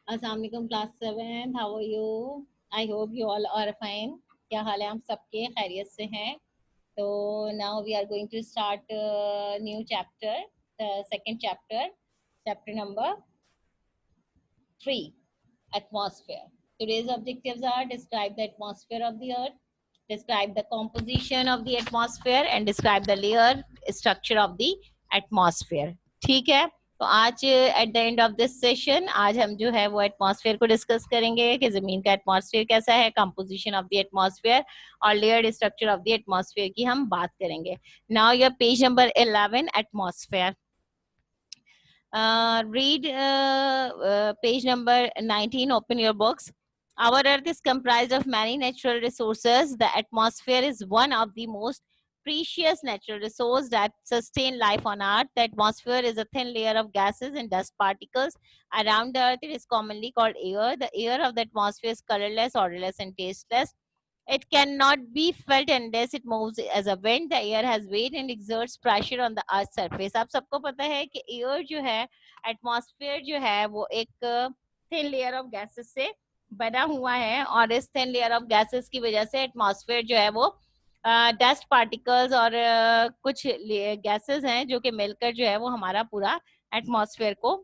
अस्सलाम वालेकुम class 7, how are you? I hope you all are fine. क्या हाल है? हम सबके खैरियत से हैं। तो now we are going to start new chapter, second chapter, chapter number 3, atmosphere. Today's objectives are: describe the atmosphere of the earth, describe the composition of the atmosphere, and describe the layer structure of the atmosphere. ठीक है, तो आज at the end of this session आज हम जो है वो atmosphere को डिस्कस करेंगे कि जमीन का एटमॉस्फेयर कैसा है, कंपोजिशन ऑफ द एटमॉस्फेयर और layered structure of the atmosphere की हम बात करेंगे। Now your page number 11, atmosphere. Read page number 19, open your books. Our earth is comprised of many natural resources. The atmosphere is one of the most precious natural resources that sustain life on earth. The atmosphere is a thin layer of gases and dust particles around the earth. It is commonly called air. The air of the atmosphere is colorless, odorless, and tasteless. It cannot be felt unless it moves as a wind. The air has weight and exerts pressure on the earth surface. आप सबको पता है कि air जो है, atmosphere जो है, वो एक थिन लेयर ऑफ गैसेस से बना हुआ है और इस थिन लेयर ऑफ गैसेस की वजह से एटमॉस्फेयर जो है वो डस्ट पार्टिकल्स और कुछ गैसेस हैं जो कि मिलकर जो है वो हमारा पूरा एटमॉस्फेयर को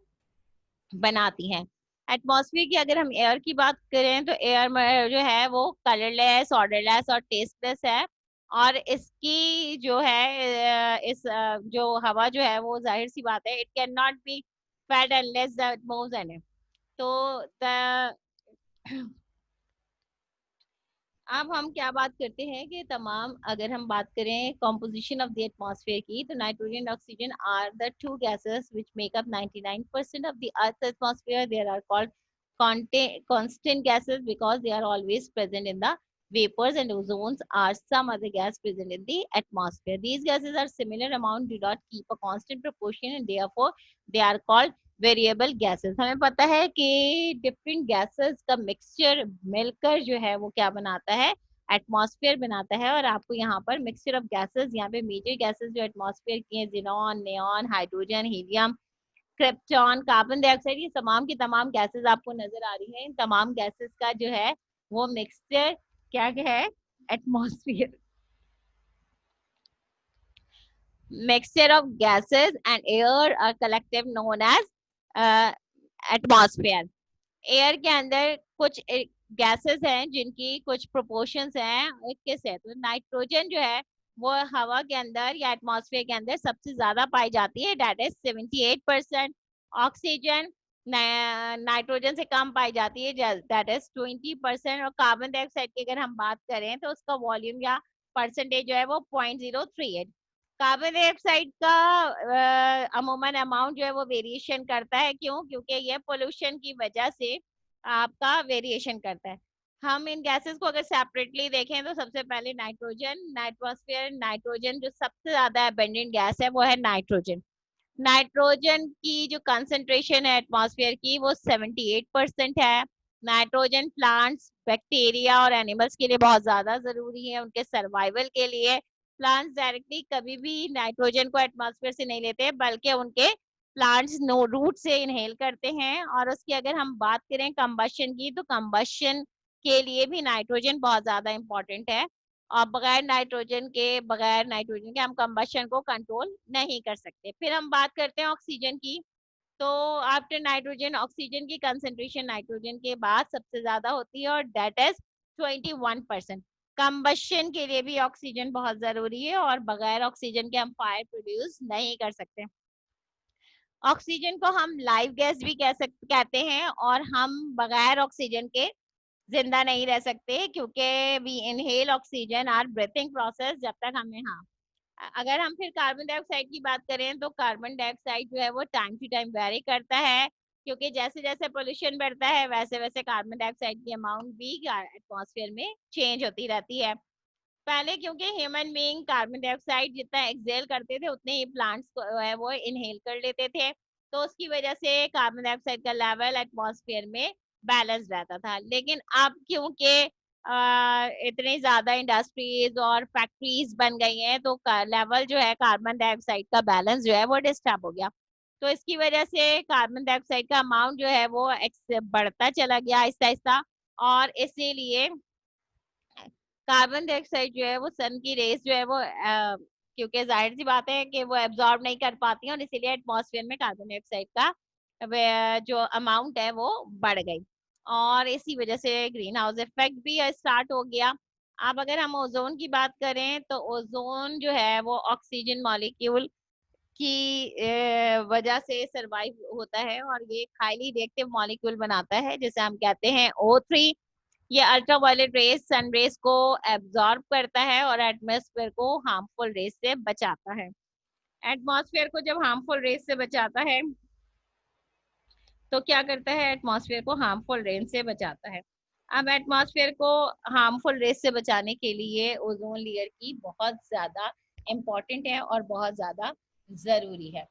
बनाती हैं। एटमॉस्फेयर की अगर हम एयर की बात करें तो एयर में जो है वो कलरलेस, ऑर्डरलेस और टेस्टलेस है और इसकी जो है जो हवा जो है वो जाहिर सी बात है, it can not be fed unless that moves in it. तो द अब हम क्या बात करते हैं कि तमाम अगर हम बात करें कॉम्पोजिशन ऑफ द एटमॉस्फेयर की, तो nitrogen oxygen are the two gases which make up 99% of the earth's atmosphere. They are called constant gases because they are always present in the vapors, and ozones are some other gas present in the atmosphere. These gases are similar amount, do not keep a constant proportion, and therefore they are called variable gases. हमें पता है कि different gases का mixture मिलकर जो है वो क्या बनाता है, एटमॉस्फेयर बनाता है। और आपको यहाँ पर मिक्सचर ऑफ गैसेस, यहाँ पे मेजर गैसेस जो एटमॉस्फेयर की हैं, xenon, neon, hydrogen, helium, krypton, carbon dioxide, ये तमाम की तमाम गैसेस आपको नजर आ रही हैं। इन तमाम गैसेस का जो है वो मिक्सचर क्या है, atmosphere. Mixture of gases and air are collective known as atmosphere. Air के अंदर कुछ गैसेस हैं जिनकी कुछ प्रोपोर्शंस हैं 21 है। तो नाइट्रोजन जो है वो हवा के अंदर या एटमॉस्फेयर के अंदर सबसे ज्यादा पाई जाती है, दैट इज 78%। ऑक्सीजन नाइट्रोजन से कम पाई जाती है, दैट इज 20%। और कार्बन डाइऑक्साइड की अगर हम बात करें तो उसका वॉल्यूम या परसेंटेज जो है वो 0.038। कार्बन डाइऑक्साइड का अमूमन अमाउंट जो है वो वेरिएशन करता है। क्यों? क्योंकि ये पोल्यूशन की वजह से आपका वेरिएशन करता है। हम इन गैसेस को अगर सेपरेटली देखें तो सबसे पहले नाइट्रोजन, एटमॉस्फेयर नाइट्रोजन जो सबसे ज्यादा अबंडेंट गैस है वो है नाइट्रोजन। नाइट्रोजन की जो कंसंट्रेशन है एटमॉस्फेयर की वो 78% है। नाइट्रोजन प्लांट्स, बैक्टीरिया और एनिमल्स के लिए बहुत ज्यादा जरूरी है, उनके सर्वाइवल के लिए। प्लांट्स डायरेक्टली कभी भी नाइट्रोजन को एटमॉस्फेयर से नहीं लेते, बल्कि उनके प्लांट्स नो रूट से इनहेल करते हैं। और उसकी अगर हम बात करें कंबशन की, तो कंबशन के लिए भी नाइट्रोजन बहुत ज्यादा इंपॉर्टेंट है और बगैर नाइट्रोजन के हम कंबशन को कंट्रोल नहीं कर सकते। फिर हम बात करते हैं ऑक्सीजन की। तो आफ्टर नाइट्रोजन, ऑक्सीजन की कंसेंट्रेशन नाइट्रोजन के बाद सबसे ज्यादा होती है और दैट इज 21%। कंबशन के लिए भी ऑक्सीजन बहुत जरूरी है और बगैर ऑक्सीजन के हम फायर प्रोड्यूस नहीं कर सकते। ऑक्सीजन को हम लाइव गैस भी कहते हैं और हम बगैर ऑक्सीजन के जिंदा नहीं रह सकते, क्योंकि we inhale oxygen are breathing process जब तक हमें। हाँ, अगर हम फिर कार्बन डाइऑक्साइड की बात करें तो कार्बन डाइऑक्साइड जो है वो टाइम टू टाइम वेरी करता है, क्योंकि जैसे जैसे पोल्यूशन बढ़ता है वैसे वैसे कार्बन डाइऑक्साइड की अमाउंट भी एटमॉस्फेयर में चेंज होती रहती है। पहले क्योंकि ह्यूमन बीइंग कार्बन डाइऑक्साइड जितना एक्सेल करते थे उतने ही प्लांट्स को है वो इनहेल कर लेते थे, तो उसकी वजह से कार्बन डाइऑक्साइड का लेवल एटमॉस्फेयर में बैलेंस रहता था। लेकिन अब क्योंकि इतनी ज्यादा इंडस्ट्रीज और फैक्ट्रीज बन गई हैं तो लेवल जो है कार्बन डाइऑक्साइड का बैलेंस जो है वो डिस्टर्ब हो गया। तो इसकी वजह से कार्बन डाइऑक्साइड का अमाउंट जो है वो बढ़ता चला गया आहिस्ता आहिस्ता, और इसीलिए कार्बन डाइऑक्साइड जो है वो सन की रेस जो है वो क्योंकि जाहिर सी बात है कि वो एब्जॉर्ब नहीं कर पाती है, और इसीलिए एटमॉस्फेयर में कार्बन डाइऑक्साइड का जो अमाउंट है वो बढ़ गई, और इसी वजह से ग्रीन हाउस इफेक्ट भी स्टार्ट हो गया। अब अगर हम ओजोन की बात करें तो ओजोन जो है वो ऑक्सीजन मॉलिक्यूल की वजह से सरवाइव होता है, और ये हाईली रिएक्टिव मॉलिक्यूल बनाता है जिसे हम कहते हैं O3। ये अल्ट्रावायलेट रेस सन रेस को एब्जॉर्ब करता है और एटमॉस्फेयर को हार्मफुल रेस से बचाता है। एटमॉस्फेयर को जब हार्मफुल रेस से बचाता है तो क्या करता है, एटमॉस्फेयर को हार्मफुल रेन से बचाता है। अब एटमॉस्फेयर को हार्मफुल रेस से बचाने के लिए ओजोन लेयर की बहुत ज्यादा इम्पोर्टेंट है और बहुत ज्यादा जरूरी है।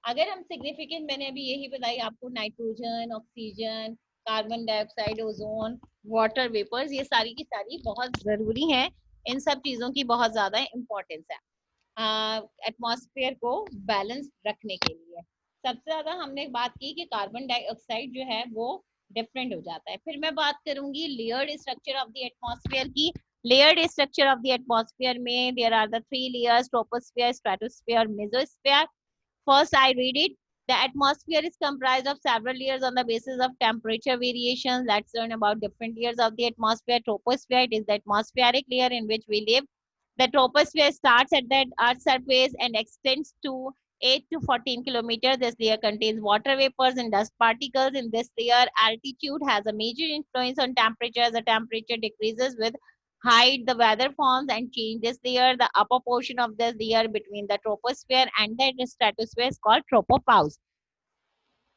अगर हम सिग्निफिकेंट, मैंने अभी यही बताई आपको, nitrogen, oxygen, carbon dioxide, ozone, water vapours, ये सारी की सारी बहुत जरूरी है। इन सब चीजों की बहुत ज्यादा इम्पोर्टेंस है एटमॉस्फेयर को बैलेंस रखने के लिए। सबसे ज्यादा हमने बात की कि कार्बन डाइऑक्साइड जो है वो डिफरेंट हो जाता है। फिर मैं बात करूंगी layered structure of the atmosphere की। Layered structure of the atmosphere में there are the three layers, troposphere, stratosphere, mesosphere. First, I read it. The atmosphere is comprised of several layers on the basis of temperature variations. Let's learn about different layers of the atmosphere. Troposphere, it is the atmospheric layer in which we live. The troposphere starts at the Earth's surface and extends to 8 to 14 kilometers. This layer contains water vapors and dust particles. In this layer, altitude has a major influence on temperature. As the temperature decreases with height, the weather forms and change this layer. The upper portion of this layer between the troposphere and the stratosphere is called tropopause.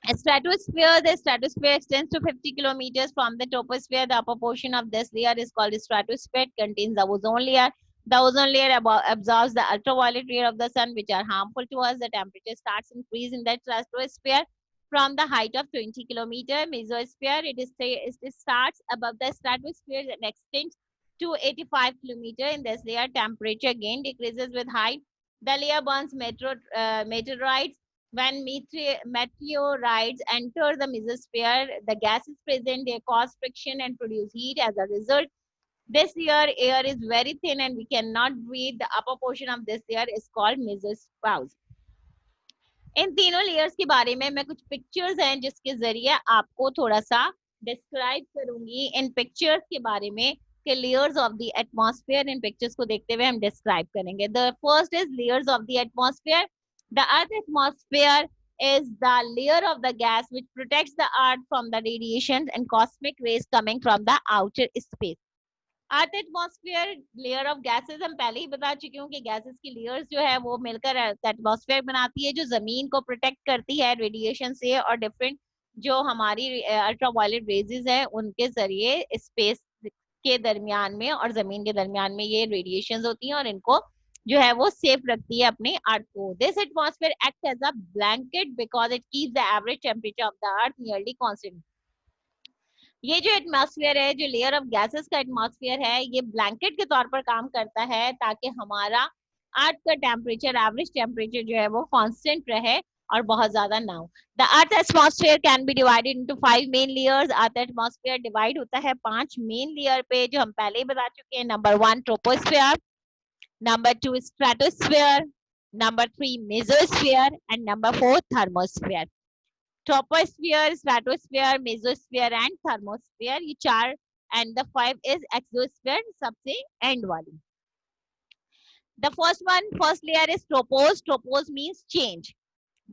Stratosphere, the stratosphere extends to 50 kilometers from the troposphere. The upper portion of this layer is called stratosphere. It contains the ozone layer. The ozone layer absorbs the ultraviolet ray of the sun, which are harmful to us. The temperature starts increasing in the stratosphere from the height of 20 kilometers. Mesosphere, it starts above the stratosphere and extends to 85 kilometers. In this layer, temperature again decreases with height. The layer burns meteorites. When meteorites enter the mesosphere, the gases present, they cause friction and produce heat. As a result, this air is very thin and we cannot breathe. The upper portion of this layer is called mesosphere. इन तीनों layers के बारे में मैं कुछ pictures हैं जिसके जरिए आपको थोड़ा सा डिस्क्राइब करूंगी इन पिक्चर्स के बारे में कि layers of the atmosphere. In pictures को देखते हुए हम डिस्क्राइब करेंगे। The first is layers of the atmosphere. The earth atmosphere is the layer of the gas which protects the earth from the radiations and cosmic rays coming from the outer space. Earth atmosphere layer of gases, हम पहले ही बता चुकी हूँ कि gases की layers जो है वो मिलकर एटमॉस्फेयर बनाती है जो जमीन को प्रोटेक्ट करती है रेडिएशन से और डिफरेंट जो हमारी अल्ट्रावायलेट रेजेस है उनके जरिए स्पेस के दरमियान में और जमीन के दरमियान में ये रेडिएशन होती हैं और इनको जो है वो सेफ रखती है अपने अर्थ को। This atmosphere act as a blanket because it keeps the average temperature of the earth nearly constant. ये जो एटमॉस्फेयर है, जो लेयर ऑफ गैसेस का एटमॉस्फेयर है, ये ब्लैंकेट के तौर पर काम करता है ताकि हमारा अर्थ का टेम्परेचर, एवरेज टेम्परेचर जो है वो कांस्टेंट रहे और बहुत ज्यादा ना हो। The earth atmosphere can be divided into 5 main layers. Earth atmosphere divide होता है 5 मेन लेयर पे जो हम पहले ही बता चुके हैं। Number 1 troposphere, number 2 stratosphere, number 3 mesosphere and number 4 thermosphere. troposphere, stratosphere, mesosphere and thermosphere, ये चार, and the 5 is exosphere, सबसे end वाली। The first layer is tropos. Tropos means change.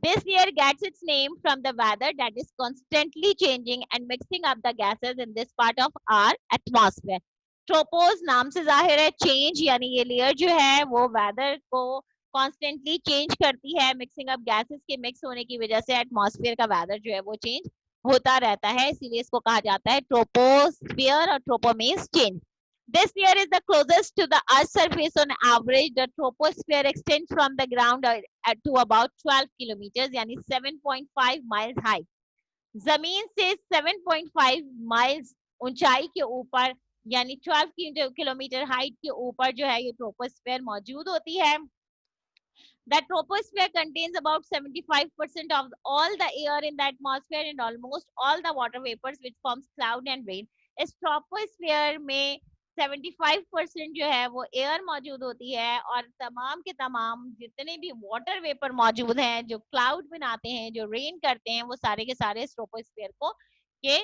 This layer gets its name from the weather that is constantly changing and mixing up the gases in this part of our atmosphere. Tropos नाम से जाहिर है change, यानी ये layer जो है वो weather को कॉन्स्टेंटली चेंज करती है। मिक्सिंग अप गैसेस के मिक्स होने की वजह से एटमॉस्फेयर का वेदर जो है वो चेंज होता रहता है, इसीलिए इसको कहा जाता है ट्रोपोस्फियर और ट्रोपो means change. This layer is the closest to the Earth's surface on average. The troposphere extends from the ground to about 12 kilometers, यानी 7.5 miles high. जमीन से 7.5 miles ऊंचाई के ऊपर यानी 12 किलोमीटर हाइट के ऊपर जो है ये ट्रोपोस्फेयर मौजूद होती है। The troposphere contains about 75% of all the air in the atmosphere and almost all the water vapors which forms cloud and rain. इस troposphere में 75% जो है वो एयर मौजूद होती है और तमाम के तमाम जितने भी वाटर वेपर मौजूद हैं जो क्लाउड बनाते हैं जो रेन करते हैं वो सारे के सारे ट्रोपोस्फीयर को के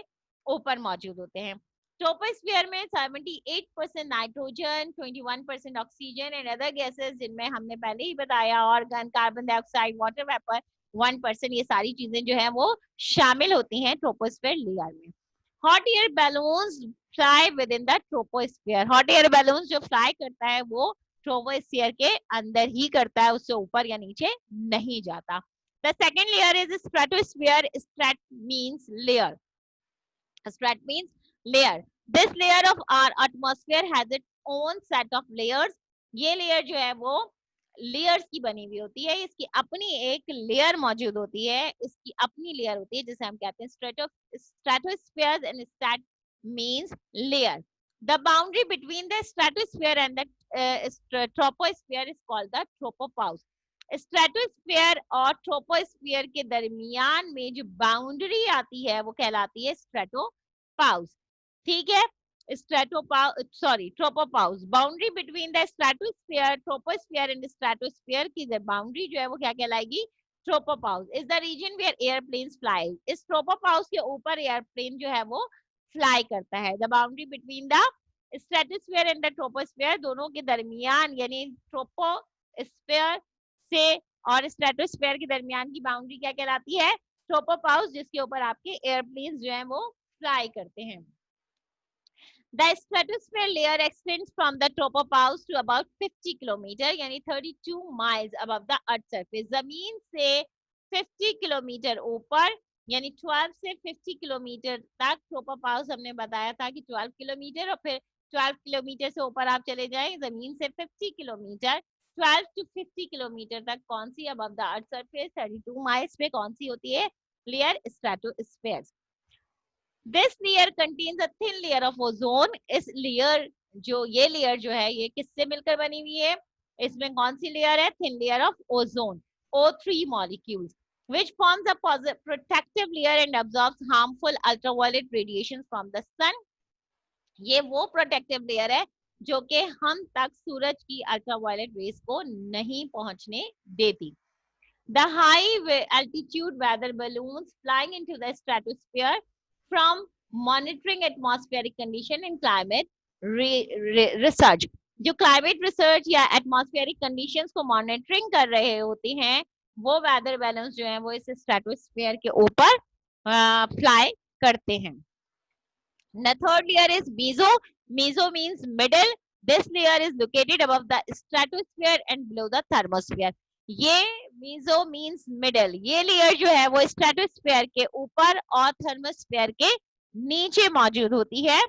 ऊपर मौजूद होते हैं। ट्रोपोस्फीयर में 78% nitrogen, 21% oxygen and other gases जिनमें हमने पहले ही बताया organ, carbon dioxide, water vapour 1%, ये सारी चीजें जो है वो शामिल होती हैं ट्रोपोस्फीयर लेयर में। Hot air balloons fly with in the troposphere. Hot air balloon जो फ्लाई करता है वो ट्रोपोस्फीयर के अंदर ही करता है, उससे ऊपर या नीचे नहीं जाता। The second layer is stratosphere. Straight means layer. Strat means layer. This layer of our atmosphere has its own set of layers. ये layer जो है वो layers की बनी हुई होती है, इसकी अपनी एक layer मौजूद होती है, इसकी अपनी layer होती है जिसे हम कहते हैं stratosphere and strat means layer. The boundary between the stratosphere and the troposphere is called the tropopause. Stratosphere और ट्रोपोस्फीयर के दरमियान में जो बाउंड्री आती है वो कहलाती है स्ट्रेटोपाउस। ठीक है, tropopause. Boundary between the stratosphere, troposphere and stratosphere की बाउंड्री जो है वो क्या कहलाएगी? Tropopause is the region where airplanes fly. इस ट्रोपोपाउस के ऊपर एयरप्लेन जो है वो फ्लाई करता है। The boundary between the stratosphere and the troposphere, दोनों के दरमियान यानी ट्रोपोस्फीयर से और स्ट्रेटोस्फीयर के दरमियान की बाउंड्री क्या कहलाती है? ट्रोपोपाउस, जिसके ऊपर आपके एयरप्लेन्स जो हैं वो फ्लाई करते हैं। The stratosphere layer extends from the tropopause to about 50 kilometre यानी 32 miles above the earth surface। जमीन से 50 किलोमीटर ऊपर यानी 12 से 50 किलोमीटर तक। ट्रोपोपाउस हमने बताया था कि 12 किलोमीटर, और फिर 12 किलोमीटर से ऊपर आप चले जाएं जमीन से 50 किलोमीटर, 12 to 50 किलोमीटर तक कौन सी above the earth surface 32 miles पे कौन सी होती है? Layer stratosphere. This layer contains a thin layer of ozone. इस लेयर ये लेयर जो है ये किससे मिलकर बनी हुई है? इसमें कौन सी लेयर है? Thin layer of ozone, O3 molecules, which forms a protective layer and absorbs harmful ultraviolet radiation from the sun। ये वो प्रोटेक्टिव लेयर है जो कि हम तक सूरज की अल्ट्रावायलेट रेस को नहीं पहुंचने देती। The high altitude weather balloons flying into the stratosphere from monitoring atmospheric condition and climate research। जो क्लाइमेट रिसर्च या एटमॉस्फेरिक कंडीशंस को मॉनिटरिंग कर रहे होते हैं वो वेदर बैलेंस जो है वो इस स्ट्रेटोस्फीयर के ऊपर फ्लाई करते हैं। The third layer is meso. Meso means middle. This layer is located above the stratosphere and below the thermosphere। ये meso means middle। ये लेयर जो है वो स्ट्रेटोस्फीयर के ऊपर और थर्मोस्फीयर के नीचे मौजूद होती है,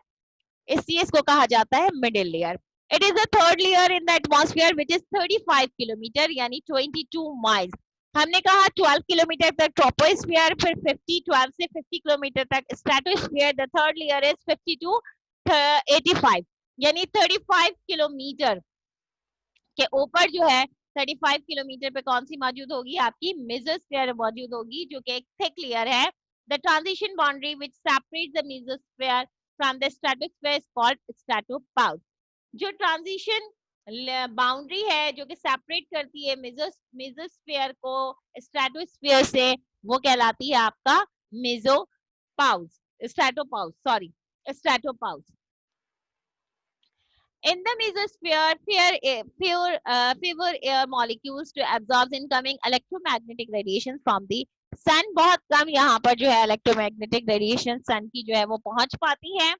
इसलिए इसको कहा जाता है middle layer. It is the third layer in the atmosphere which is 35 kilometre यानी 22 माइल्स। हमने कहा 12 किलोमीटर तक ट्रोपोस्फीयर, फिर 12 से 50 किलोमीटर तक stratosphere. The third layer is 50 to 85 यानी 35 किलोमीटर के ऊपर जो है 35 किलोमीटर पे कौन सी मौजूद होगी? आपकी मेसोस्फीयर मौजूद होगी जो कि एक थिक लेयर है। The transition boundary which separates the mesosphere from the stratosphere is called stratopause. जो ट्रांजिशन बाउंड्री है जो कि सेपरेट करती है मेसोस्फीयर को स्ट्रेटोस्फीयर से वो कहलाती है आपका मेसोपाउस, स्ट्रेटोपाउस, sorry स्ट्रेटोपाउस। In the mesosphere, fewer air molecules to absorb incoming electromagnetic radiation from the sun। बहुत कम यहाँ पर जो है electromagnetic radiation sun की जो है वो पहुंच पाती है।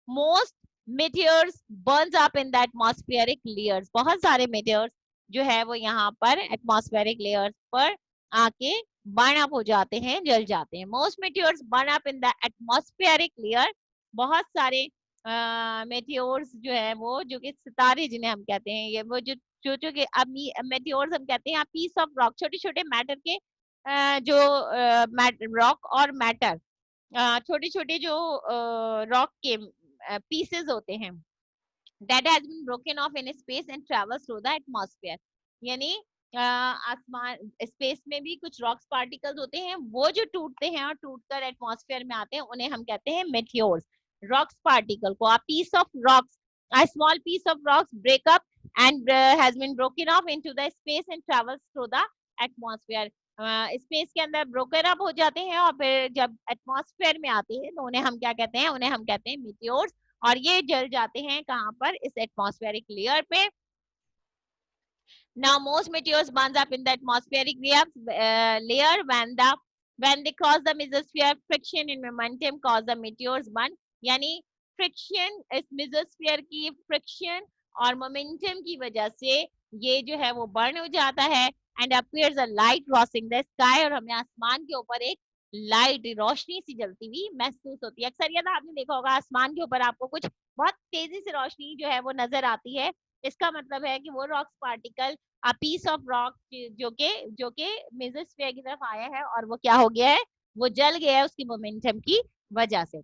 Most meteors burns up in the atmospheric layers। बहुत सारे meteors जो है वो यहाँ पर atmospheric layers पर आके burn up हो जाते हैं, जल जाते हैं। Most meteors burn up in the atmospheric layer। बहुत सारे मेटियोर्स जो है वो जो कि सितारे जिन्हें हम कहते हैं, ये वो जो कि अब मेटियोर्स हम कहते हैं पीस ऑफ रॉक, छोटे छोटे मैटर के जो रॉक और मैटर छोटे छोटे जो रॉक के पीसेस होते हैं that has been broken off in space and travels through the atmosphere। यानी आसमान स्पेस में भी कुछ रॉक्स पार्टिकल्स होते हैं, वो जो टूटते हैं और टूटकर एटमॉस्फेयर में आते हैं, उन्हें हम कहते हैं मेटियोर्स। रॉक्स पार्टिकल को, a piece of rocks, a small piece of rocks break up and has been broken off into the space and travels through the atmosphere। Space के अंदर ब्रोकन अप हो जाते हैं और फिर जब एटमॉस्फेयर में आते हैं तो उन्हें हम क्या कहते हैं, उन्हें हम कहते हैं मीटियोर्स। और ये जल जाते हैं कहाँ पर, इस एटमॉस्फेरिक लेयर पे। Now most meteors burns up in the atmospheric layer when they cross the mesosphere, friction and momentum cause the meteors burn। यानी फ्रिक्शन, इस मेसोस्फीयर की फ्रिक्शन और मोमेंटम की वजह से ये जो है वो बर्न हो जाता है। And appears a light crossing the sky, और हमें आसमान के ऊपर एक लाइट, रोशनी सी जलती हुई महसूस होती है। अक्सर यह आपने देखा होगा आसमान के ऊपर आपको कुछ बहुत तेजी से रोशनी जो है वो नजर आती है। इसका मतलब है कि वो rocks particle, a piece of rock जो के मेसोस्फीयर की तरफ आया है और वो क्या हो गया है, वो जल गया है उसकी मोमेंटम की वजह से।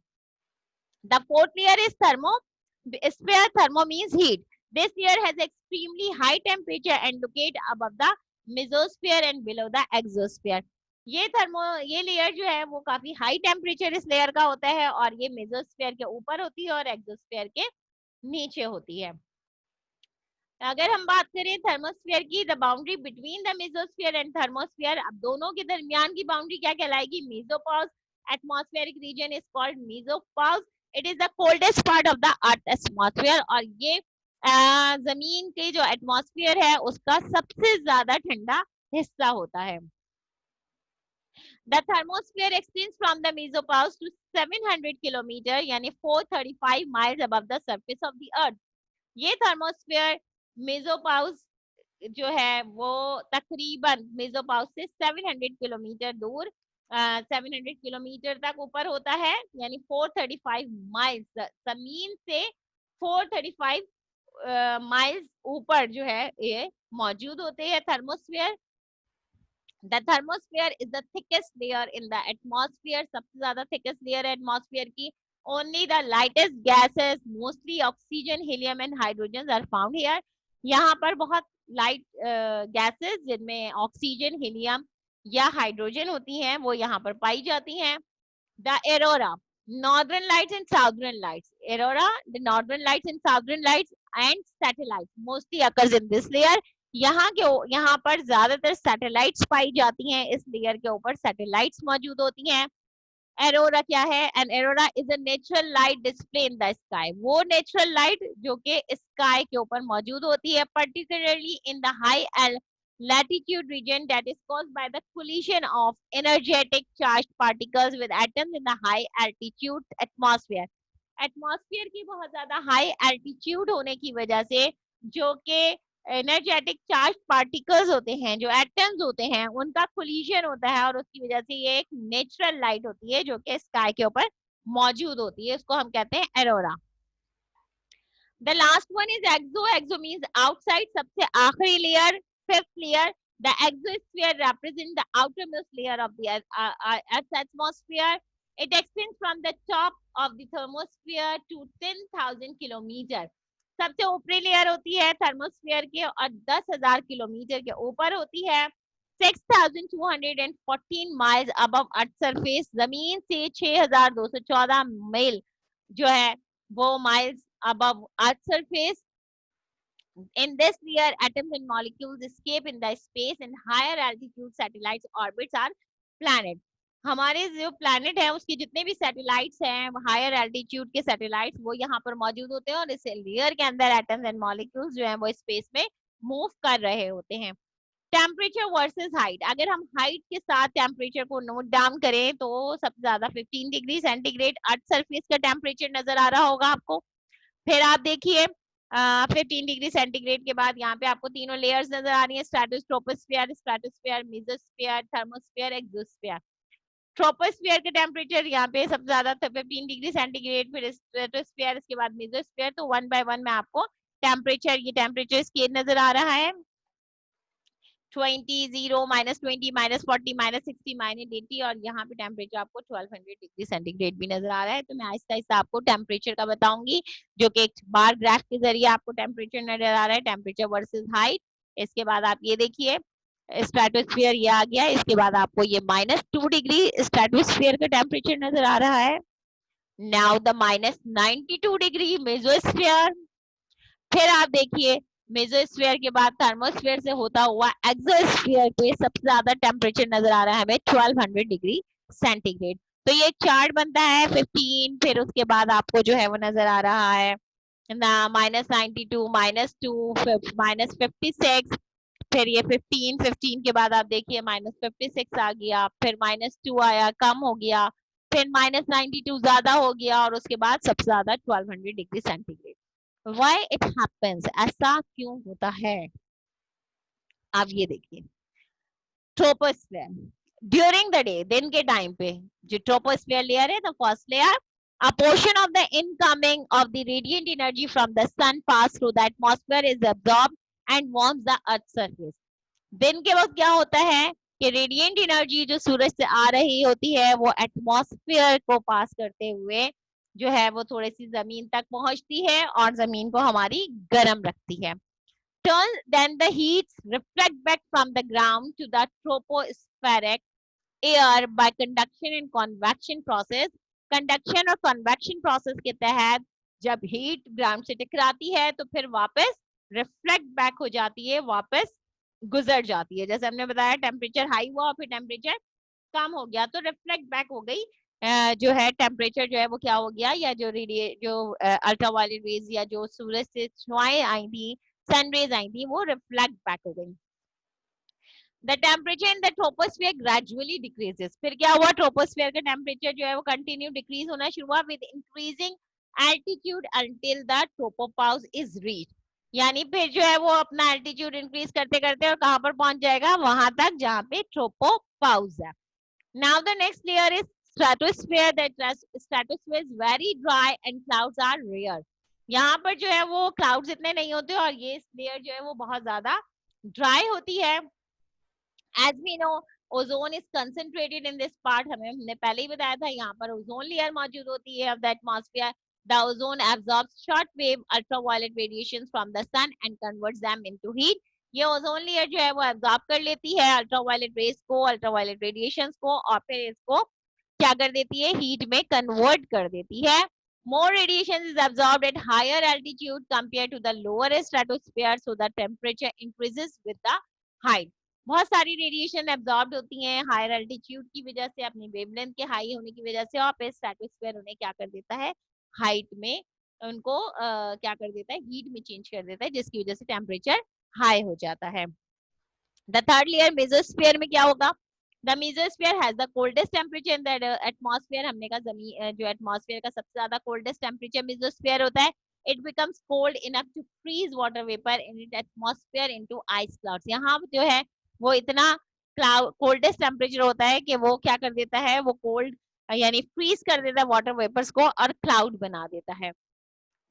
The fourth layer is thermosphere। Thermo means heat। This layer has extremely high temperature and locate above the mesosphere and below the exosphere। ये लेयर जो है वो काफी हाई टेम्परेचर इस लेयर का होता है और ये मेसोस्फीयर के ऊपर होती है और एक्सोस्फीयर के नीचे होती है। अगर हम बात करें थर्मोस्फीयर की, the boundary between the mesosphere and thermosphere, अब दोनों के दरमियान की बाउंड्री क्या कहलाएगी, mesopause. Atmospheric region is called mesopause. It is the coldest part of the earth atmosphere, और ये जमीन के जो एटमॉस्फेयर है उसका सबसे ज्यादा ठंडा हिस्सा होता है। The thermosphere extends from the mesopause to 700 kilometre यानी 435 miles above the surface of the earth. ये थर्मोस्फीयर मेसोपॉज जो है वो तकरीबन मेसोपॉज से 700 किलोमीटर दूर, 700 किलोमीटर तक ऊपर होता है, यानी 435 माइल्स, जमीन से 435 माइल्स ऊपर जो है ये मौजूद होते हैं thermosphere. The thermosphere is the thickest layer in the atmosphere, सबसे ज्यादा थिकेस्ट लेयर है एटमॉस्फेयर की। Only the lightest gases mostly oxygen, helium and hydrogen are found here. यहाँ पर बहुत लाइट गैसेस जिनमें ऑक्सीजन, हीलियम या हाइड्रोजन होती हैं वो यहाँ पर पाई जाती हैं। The aurora, northern lights and southern lights, aurora, the northern lights and southern lights and satellites mostly occurs in this layer। यहाँ पर ज्यादातर सैटेलाइट्स पाई जाती हैं, इस लेयर के ऊपर सैटेलाइट्स मौजूद होती हैं। एरोरा क्या है, an aurora is a natural light display in the sky, वो नेचुरल लाइट जो कि स्काई के ऊपर मौजूद होती है, particularly in the high latitude region that is caused by the collision of energetic charged particles with atoms in the high altitude atmosphere। Atmosphere की बहुत ज्यादा हाई एल्टीट्यूड होने की वजह से जो कि एनर्जेटिक चार्ज पार्टिकल्स होते हैं, जो एटम्स होते हैं, उनका कोलिजन होता है और उसकी वजह से ये एक नेचुरल लाइट होती है जो कि स्काई के ऊपर मौजूद होती है, उसको हम कहते हैं aurora. The last one is exo. Exo means outside, सबसे आखिरी लेयर, fifth layer. The exosphere represent the outermost layer of the Earth's atmosphere। It extends from the top of the thermosphere to 10,000 kilometre. सबसे ऊपरी layer होती है thermosphere के और 10,000 kilometre के ऊपर होती है। 6,214 माइल्स अबव अर्थ सरफेस, जमीन से 6,214 मील जो है वो miles above Earth's surface। In this layer, atoms and molecules escape in the space and higher altitude satellites orbits our planet। हमारे जो प्लैनेट है उसके जितने भी सैटेलाइट्स हैं, हायर एल्टीट्यूड के सैटेलाइट्स, वो यहाँ पर मौजूद होते हैं और इस लेयर के अंदर एटम्स एंड मॉलिक्यूल्स जो हैं वो स्पेस में मूव कर रहे होते हैं। टेम्परेचर वर्सेस हाइट, अगर हम हाइट के साथ टेम्परेचर को नोट डाउन करें तो सबसे ज्यादा 15 डिग्री सेंटीग्रेड अर्थ सरफेस का टेम्परेचर नजर आ रहा होगा आपको। फिर आप देखिए 15 डिग्री सेंटीग्रेड के बाद यहाँ पे आपको तीनों लेयर्स नजर आ रही है, stratosphere, mesosphere, thermosphere, exosphere. Troposphere के टेम्परेचर यहाँ पे सबसे ज्यादा 15 डिग्री सेंटीग्रेड, फिर स्ट्रेटोस्फीयर, इसके बाद मेसोस्फीयर। तो वन बाय वन में आपको टेम्परेचर, ये टेम्परेचर स्केल नजर आ रहा है। 20, 0, -20, -40, -60, -80 और यहाँ पे टेम्परेचर आपको 1200 डिग्री सेंटीग्रेड भी नजर आ रहा है। तो मैं आहिस्ता आहिस्ता आपको टेम्परेचर का बताऊंगी, जो कि एक बार ग्राफ के जरिए आपको टेम्परेचर नजर आ रहा है, टेम्परेचर वर्सेस हाइट। इसके बाद आप ये देखिए स्ट्रेटोस्फीयर ये आ गया, इसके बाद आपको ये -2 डिग्री स्ट्रेटोस्फीयर का टेम्परेचर नजर आ रहा है। Now the -92 degree mesosphere. फिर आप देखिए मेसोस्फीयर के बाद थर्मोस्फीयर से होता हुआ एक्सोस्फीयर पे सबसे ज्यादा टेम्परेचर नजर आ रहा है हमें 1200 डिग्री सेंटीग्रेड। तो ये चार्ट बनता है 15, फिर उसके बाद आपको जो है वो नजर आ रहा है ना -92, -2, -56, फिर ये 15 के बाद आप देखिए -56 आ गया, फिर -2 आया, कम हो गया, फिर -92 ज्यादा हो गया, और उसके बाद सबसे ज्यादा 1200 degree centigrade. Why it happens, ऐसा क्यों होता है? आप ये देखिए ट्रोपोस्फेयर ड्यूरिंग द डे, दिन के टाइम पे जो ट्रोपोस्फेयर लेयर है, the first layer, a portion of the incoming of the radiant energy from the sun pass through the atmosphere is absorbed and warms the earth's surface. दिन के वक्त क्या होता है कि रेडिएंट एनर्जी जो सूरज से आ रही होती है वो एटमॉस्फेयर को पास करते हुए जो है वो थोड़ी सी जमीन तक पहुंचती है और जमीन को हमारी गर्म रखती है। Then the heat reflect back from the ground to the tropospheric air by conduction and convection process. Conduction और कन्वेक्शन प्रोसेस के तहत जब हीट ग्राउंड से टकराती है तो फिर वापस रिफ्लेक्ट बैक हो जाती है, वापस गुजर जाती है। जैसे हमने बताया टेम्परेचर हाई हुआ और फिर टेम्परेचर कम हो गया तो रिफ्लेक्ट बैक हो गई, जो है टेम्परेचर जो है वो क्या हो गया, या जो अल्ट्रावायलेट रेज या जो सूरज से छुआएं आई थी, सनरेज आई थी, वो रिफ्लेक्ट बैक हो गई। The temperature in the troposphere gradually decreases. फिर क्या हुआ, ट्रोपोस्फेयर का टेम्परेचर जो है वो कंटिन्यू डिक्रीज होना शुरू हुआ with increasing altitude until the tropopause is reach. यानी फिर जो है वो अपना एल्टीट्यूड इंक्रीज करते करते और कहां पर पहुंच जाएगा, वहां तक जहां पे ट्रोपोपाउस है। Now the next layer is stratosphere. The stratosphere is very dry and clouds are rare. यहाँ पर जो है वो क्लाउड्स इतने नहीं होते और ये लेयर जो है वो बहुत ज्यादा ड्राई होती है। As we know, ozone is concentrated in this part. हमने पहले ही बताया था, यहाँ पर ओजोन लेयर मौजूद होती है of the atmosphere. The ozone absorbs short wave ultraviolet radiations from the sun and converts them into heat. ये ओजोन लेयर जो है वो एब्जॉर्ब कर लेती है अल्ट्रावायलेट रेस को, अल्ट्रावायलेट रेडिएशंस को, और फिर इसको क्या कर देती है, हीट में कन्वर्ट कर देती है। More radiation is absorbed at higher altitude compared to the lower stratosphere, so the temperature increases with the height. बहुत सारी रेडिएशन एब्जॉर्ब होती हैं हायर एल्टीट्यूड की वजह से, अपनी वेवलेंथ के हाई होने की वजह से, और फिर स्ट्रेटोस्फीयर उन्हें क्या कर देता है, हाइट में उनको क्या कर देता है, हीट में चेंज कर देता है, जिसकी वजह से टेम्परेचर हाई हो जाता है। द थर्ड लेयर मेसोस्फीयर में क्या होगा, the mesosphere has the coldest temperature in the atmosphere. हमने कहा जमीन जो एटमॉस्फेयर का सबसे ज्यादा कोल्डेस्ट टेम्परेचर मेसोस्फीयर होता है। It becomes cold enough to freeze water vapour in it atmosphere into ice clouds. यहाँ जो है वो इतना कोल्डेस्ट टेम्परेचर होता है कि वो क्या कर देता है, वो कोल्ड यानी फ्रीज कर देता है वाटर वेपर्स को और क्लाउड बना देता है।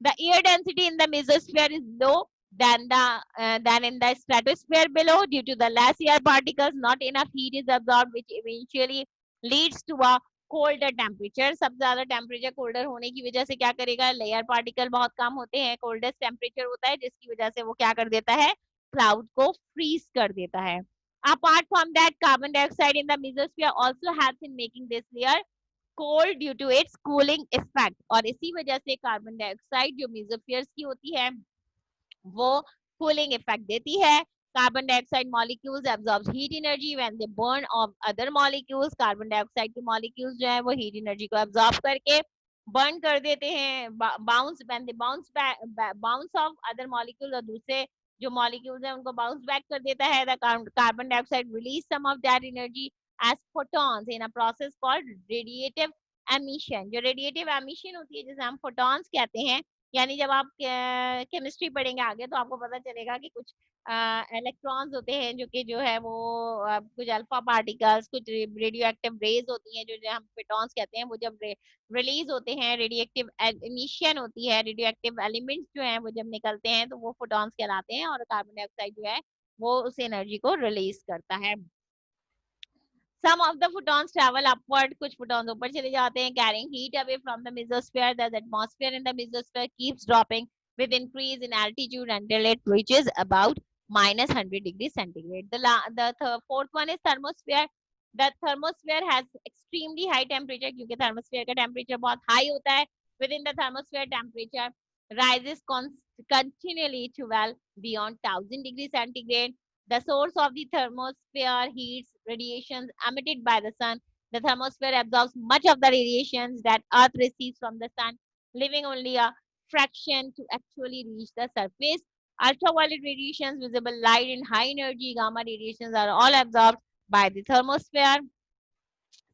The air density in the mesosphere is low than in the stratosphere below due to the less air particles. Not enough heat is absorbed, which eventually leads to a colder temperature. सबसे ज्यादा temperature colder होने की वजह से क्या करेगा, layer particle बहुत कम होते हैं, कोल्डेस्ट टेम्परेचर होता है, जिसकी वजह से वो क्या कर देता है, क्लाउड को फ्रीज कर देता है। Apart from that, carbon dioxide in the mesosphere also helps in making this layer cold due to its cooling effect. और इसी वजह से कार्बन डाइऑक्साइड जो मेसोस्फीयर की होती है वो कूलिंग इफेक्ट देती है। Carbon dioxide molecules absorb heat energy when they burn of other molecules. Carbon dioxide के मॉलिक्यूल्स जो है वो हीट एनर्जी को एब्जॉर्ब करके बर्न कर देते हैं, bounce when they bounce off other molecule, और दूसरे जो मॉलिक्यूल्स हैं उनको बाउंस बैक कर देता है। The carbon dioxide release some of that energy as photons in a process called radiative emission. जो radiative emission होती है जिसे हम photons कहते हैं, यानी जब आप केमिस्ट्री पढ़ेंगे आगे तो आपको पता चलेगा कि कुछ इलेक्ट्रॉन्स होते हैं जो कि जो है वो कुछ अल्फा पार्टिकल्स, कुछ रेडियो एक्टिव रेज होती हैं जो हम फोटॉन्स कहते हैं, वो जब रिलीज होते हैं, रेडिएक्टिव एमिशन होती है, रेडियो एक्टिव एलिमेंट्स जो हैं वो जब निकलते हैं तो वो फोटॉन्स कहलाते हैं, और कार्बन डाइऑक्साइड जो है वो उस एनर्जी को रिलीज करता है। Some of the photons travel upward, कुछ photons ऊपर चले जाते हैं, carrying heat away from the mesosphere. The atmosphere in the mesosphere keeps dropping with increase in altitude until it reaches about -100 degree centigrade. The fourth one is thermosphere. The thermosphere has extremely high temperature, क्योंकि thermosphere का temperature बहुत high होता है. Within the thermosphere, temperature rises continually to well beyond 1000 degrees centigrade. The source of the thermosphere heats radiations emitted by the sun. The thermosphere absorbs much of the radiations that Earth receives from the sun, leaving only a fraction to actually reach the surface. Ultraviolet radiations, visible light, and high energy gamma radiations are all absorbed by the thermosphere.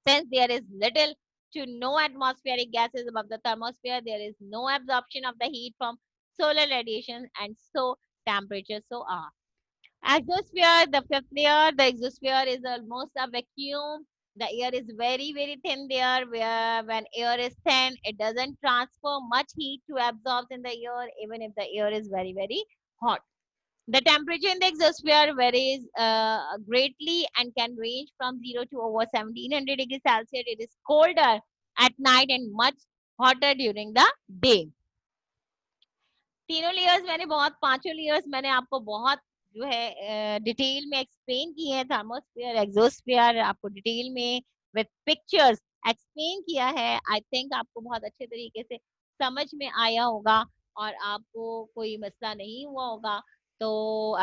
Since there is little to no atmospheric gases above the thermosphere, there is no absorption of the heat from solar radiation, and so temperatures so are. Exosphere, the fifth layer, the exosphere is almost a vacuum. The air is very, very thin there, where when air is thin, it doesn't transfer much heat to absorb in the air, even if the air is very, very hot. The temperature in the exosphere varies greatly and can range from 0 to over 1700 degrees Celsius. It is colder at night and much hotter during the day. तीनों layers मैंने बहुत, पांचों layers मैंने आपको बहुत जो है detail में एक्सप्लेन किए हैं. थर्मोस्फीयर, एक्सोस्फीयर आपको डिटेल में विद पिक्चर्स एक्सप्लेन किया है. आई थिंक आपको बहुत अच्छे तरीके से समझ में आया होगा और आपको कोई मसला नहीं हुआ होगा. तो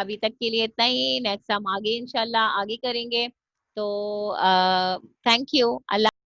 अभी तक के लिए इतना ही. नेक्स्ट हम आगे इंशाल्लाह आगे करेंगे. तो थैंक यू. अल्लाह.